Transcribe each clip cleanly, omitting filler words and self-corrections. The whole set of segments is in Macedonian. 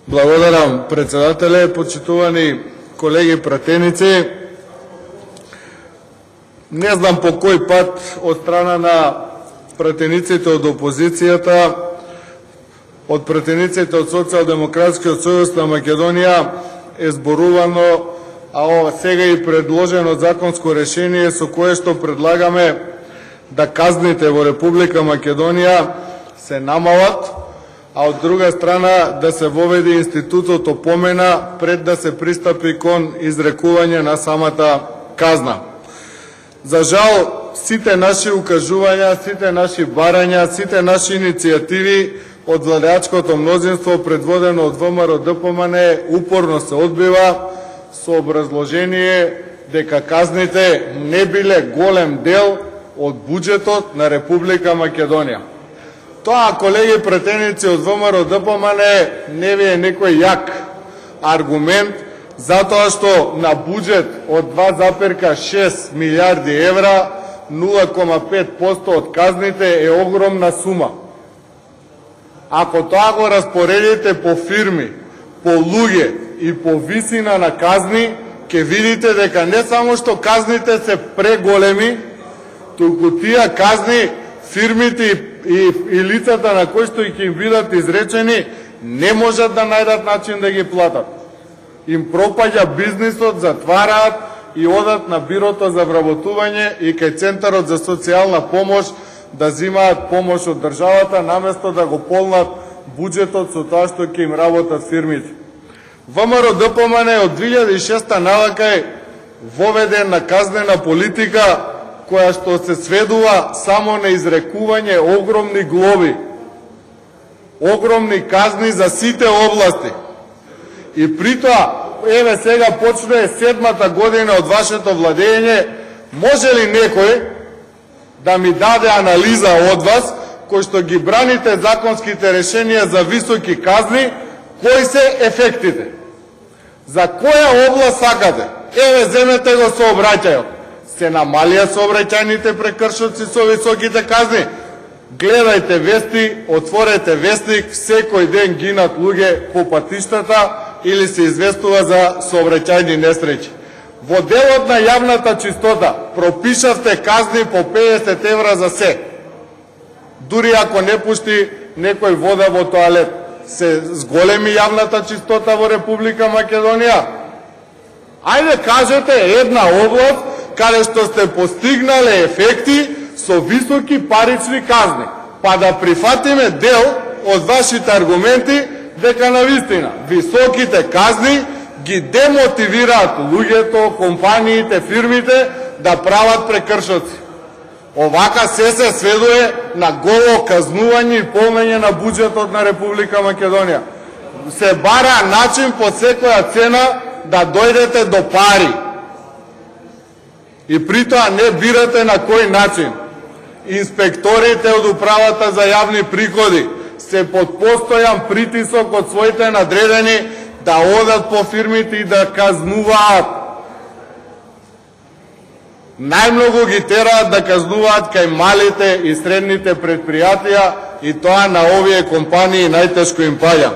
Благодарам, председателе. Почитувани колеги пратеници, не знам по кој пат од страна на пратениците од опозицијата, од пратениците од Социјалдемократскиот сојуз на Македонија е зборувано, а сега и предложено законско решение со кое што предлагаме да казните во Република Македонија се намалат, а од друга страна да се воведе институтот опомена пред да се пристапи кон изрекување на самата казна. За жал, сите наши укажувања, сите наши барања, сите наши иницијативи од владеачкото мнозинство предводено од ВМРО-ДПМН упорно се одбива со образложение дека казните не биле голем дел од буџетот на Република Македонија. Тоа, колеги пратеници од ВМРО-ДПМН, не ви е некој јак аргумент, затоа што на буџет од 2,6 милиарди евра, 0,5% од казните е огромна сума. Ако тоа го распоредите по фирми, по луѓе и по висина на казни, ќе видите дека не само што казните се преголеми, туку тие казни, фирмите и лицата на кои што ќе им бидат изречени, не можат да најдат начин да ги платат. Им пропаѓа бизнисот, затвараат и одат на бирото за вработување и кај Центарот за социјална помош да земаат помош од државата, наместо да го полнат буџетот со тоа што ќе им работат фирмите. ВМРО-ДПМН од 2006 навака е воведена казнена политика која што се сведува само на изрекување огромни глоби, огромни казни за сите области. И притоа, еве сега почне 7-та година од вашето владење, може ли некој да ми даде анализа од вас, кој што ги браните законските решенија за високи казни, кои се ефектите? За која област сакате? Еве, земете го сообраќајот. Се намалија сообраќајните прекршоци со високите казни. Гледајте вести, отворете вестник, секој ден гинат луѓе по патиштата или се известува за сообраќајни несреќи. Во делот на јавната чистота пропишавте казни по 50 евра за се. Дури ако не пушти некој вода во тоалет. Се зголеми јавната чистота во Република Македонија. Ајде кажете една област каде што сте постигнале ефекти со високи парични казни, па да прифатиме дел од вашите аргументи дека навистина високите казни ги демотивираат луѓето, компаниите, фирмите да прават прекршоци. Овака се сведува на голо казнување и полнење на буџетот на Република Македонија. Се бара начин по секоја цена да дојдете до пари. И притоа не бирате на кој начин. Инспекторите од управата за јавни приходи се под постојан притисок од своите надредени да одат по фирмите и да казнуваат. Најмногу ги тераат да казнуваат кај малите и средните предпријатија и тоа на овие компании најтешко им паѓа.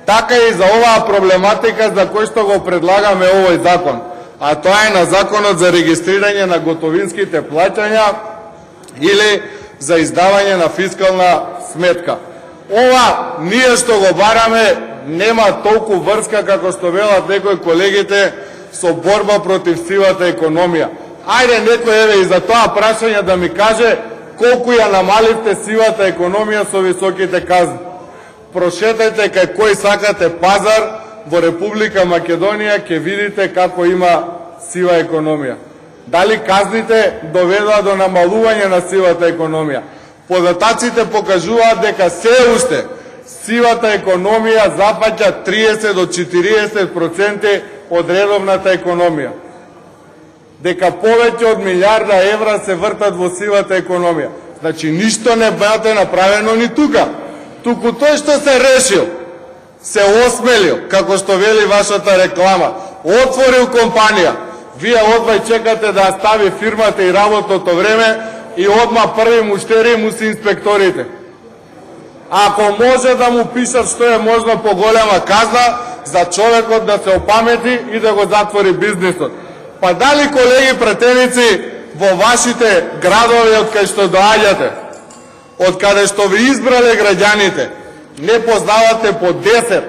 Така и за оваа проблематика за кој што го предлагаме овој закон, а тоа е на законот за регистрирање на готовинските плаќања или за издавање на фискална сметка. Ова ние што го бараме нема толку врска како што велат некои колегите со борба против сивата економија. Ајде некој еве и за тоа прашање да ми каже колку ја намаливте сивата економија со високите казни. Прошетајте кај кој сакате пазар во Република Македонија, ќе видите како има сива економија. Дали казните доведоа до намалување на сивата економија? Податаците покажуваат дека се уште сивата економија зафаќа 30 до 40% од редовната економија. Дека повеќе од милиарда евра се вртат во сивата економија. Значи, ништо не бате направено ни тука. Туку тој што се решил, се осмелил, како што вели вашата реклама, отворил компанија. Вие одвај чекате да стави фирмата и работното време и одма први муштери му се инспекторите. Ако може да му пишат што е можно поголема казна за човекот да се опамети и да го затвори бизнисот. Па дали, колеги пратеници, во вашите градови од кај што доаѓате, од каде што ви избрале граѓаните, не познавате по 10,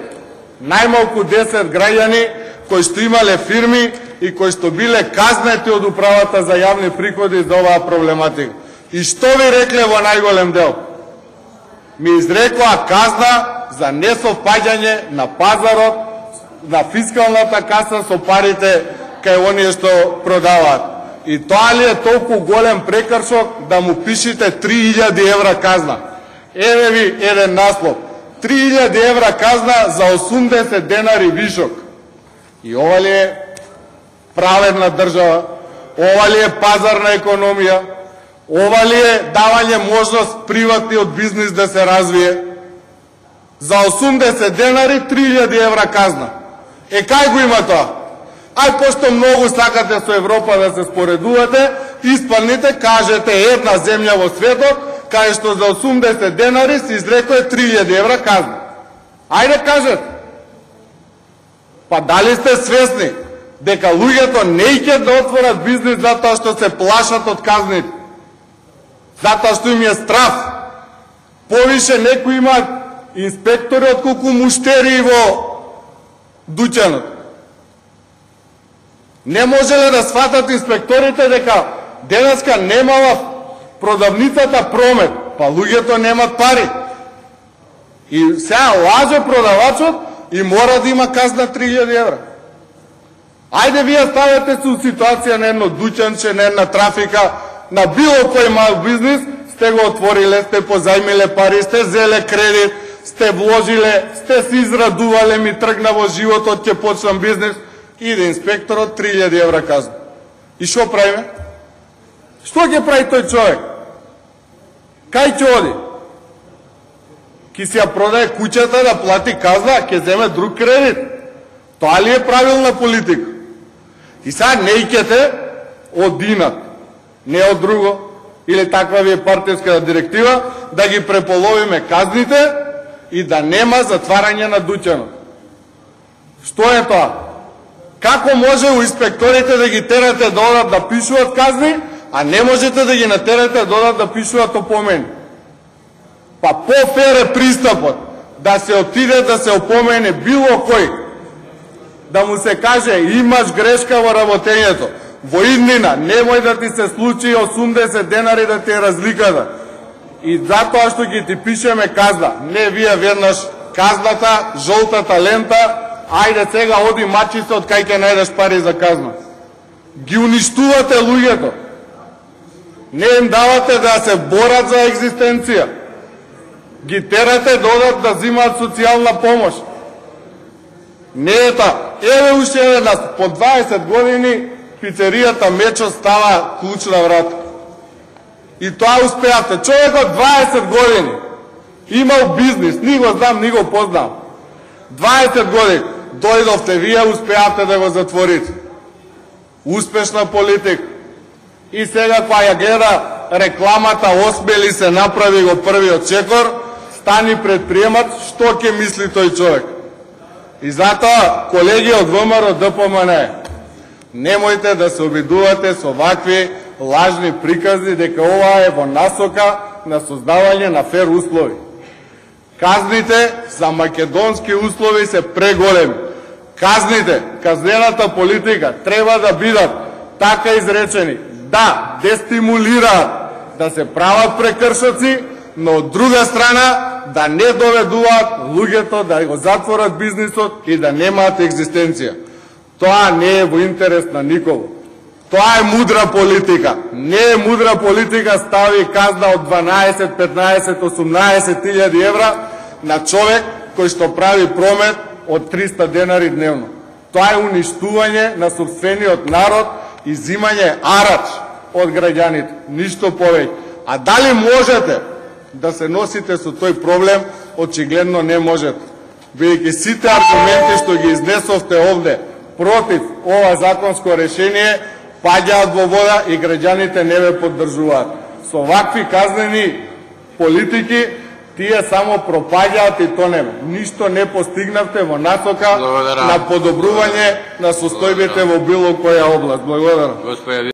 најмалку 10 граѓани кои што имале фирми и кои што биле казнети од управата за јавни приходи за оваа проблематика. И што ви рекле во најголем дел? Ми изрекоа казна за несовпаѓање на пазарот, на фискалната каса со парите кај оние што продаваат. И тоа ли е толку голем прекршок да му пишите 3000 евра казна? Еве ви еден наслов. 3000 евра казна за 80 денари вишок. И ова ли е праведна држава? Ова ли е пазарна економија? Ова ли е давање можност приватниот бизнис да се развие? За 80 денари 3000 евра казна. Кај го има тоа? Ај, пошто многу сакате со Европа да се споредувате, испадните, кажете една земја во светот, кај што за 80 денари се изрекоe 3000 евра казна. Ајде кажете. Па дали сте свесни дека луѓето не ќе да отворат бизнис затоа што се плашат од казните? Затоа што им е страф. Повише некои имаат инспектори отколку муштери во дуќанот. Не можеле да сватат инспекторите дека денеска немала продавницата промет, па луѓето немат пари. И сега лаже продавачот и мора да има казна 3000 евра. Ајде вие ставете се у ситуација на едно дуќанче, на една трафика, на било кој мал бизнис, сте го отвориле, сте позајмиле пари, сте зеле кредит, сте вложиле, сте се израдувале, ми тргна во животот, ќе почнам бизнис, иде инспекторот 3000 евра казна. И што правиме? Што ќе прави тој човек? Кај ќе оди? Ки си ја продае куќата да плати казна, ќе земе друг кредит. Тоа ли е правилна политика? И сега нејкете од инат, не од друго, или таква ви е партијска директива, да ги преполовиме казните и да нема затварање на дуќанот. Што е тоа? Како може у инспекторите да ги терате да одат да пишуваат казни, а не можете да ги натерате да одат да пишуваат опомени? Па по-фер е пристапот да се отиде да се опомене било кој, да му се каже имаш грешка во работењето, во иднина немој да ти се случи 80 денари да ти е разликата. И затоа што ги ти пишеме казна, не вие веднаш казната, жолтата лента, ајде сега оди мачи се од кај ќе најдеш пари за казна. Ги уништувате луѓето. Не им давате да се борат за екзистенција. Ги терате да одат да взимаат социјална помош. Не е тоа. Еве уште еден нас. По 20 години пицеријата Мечо става клучна врата. И тоа успеавте. Човекот 20 години имал бизнис. Ни го знам, ни го познам. 20 години. Дојдовте, вие успеавте да го затворите. Успешна политика. И сега кога ја гледа рекламата, осмели се, направи го првиот чекор, стани предприемач, што ќе мисли тој човек? И затоа, колеги од ВМРО ДПМН, немојте да се обидувате со вакви лажни приказни дека ова е во насока на создавање на фер услови. Казните за македонски услови се преголеми. Казните, казнената политика треба да бидат така изречени, да дестимулираат да се прават прекршоци, но од друга страна да не доведуваат луѓето да го затворат бизнисот и да немаат екзистенција. Тоа не е во интерес на никого. Тоа е мудра политика. Не е мудра политика стави казна од 12, 15, 18 000 евра на човек кој што прави промет од 300 денари дневно. Тоа е уништување на сопствениот народ и зимање арач од граѓаните. Ништо повеќе. А дали можете да се носите со тој проблем? Очигледно не можете. Бидејќи сите аргументи што ги изнесовте овде против ова законско решение паѓаат во вода и граѓаните не ве поддржуваат. Со вакви казнени политики Тие само пропаѓаат и тонеме. Ништо не постигнавте во насока на подобрување на состојбите во било која област. Благодарам.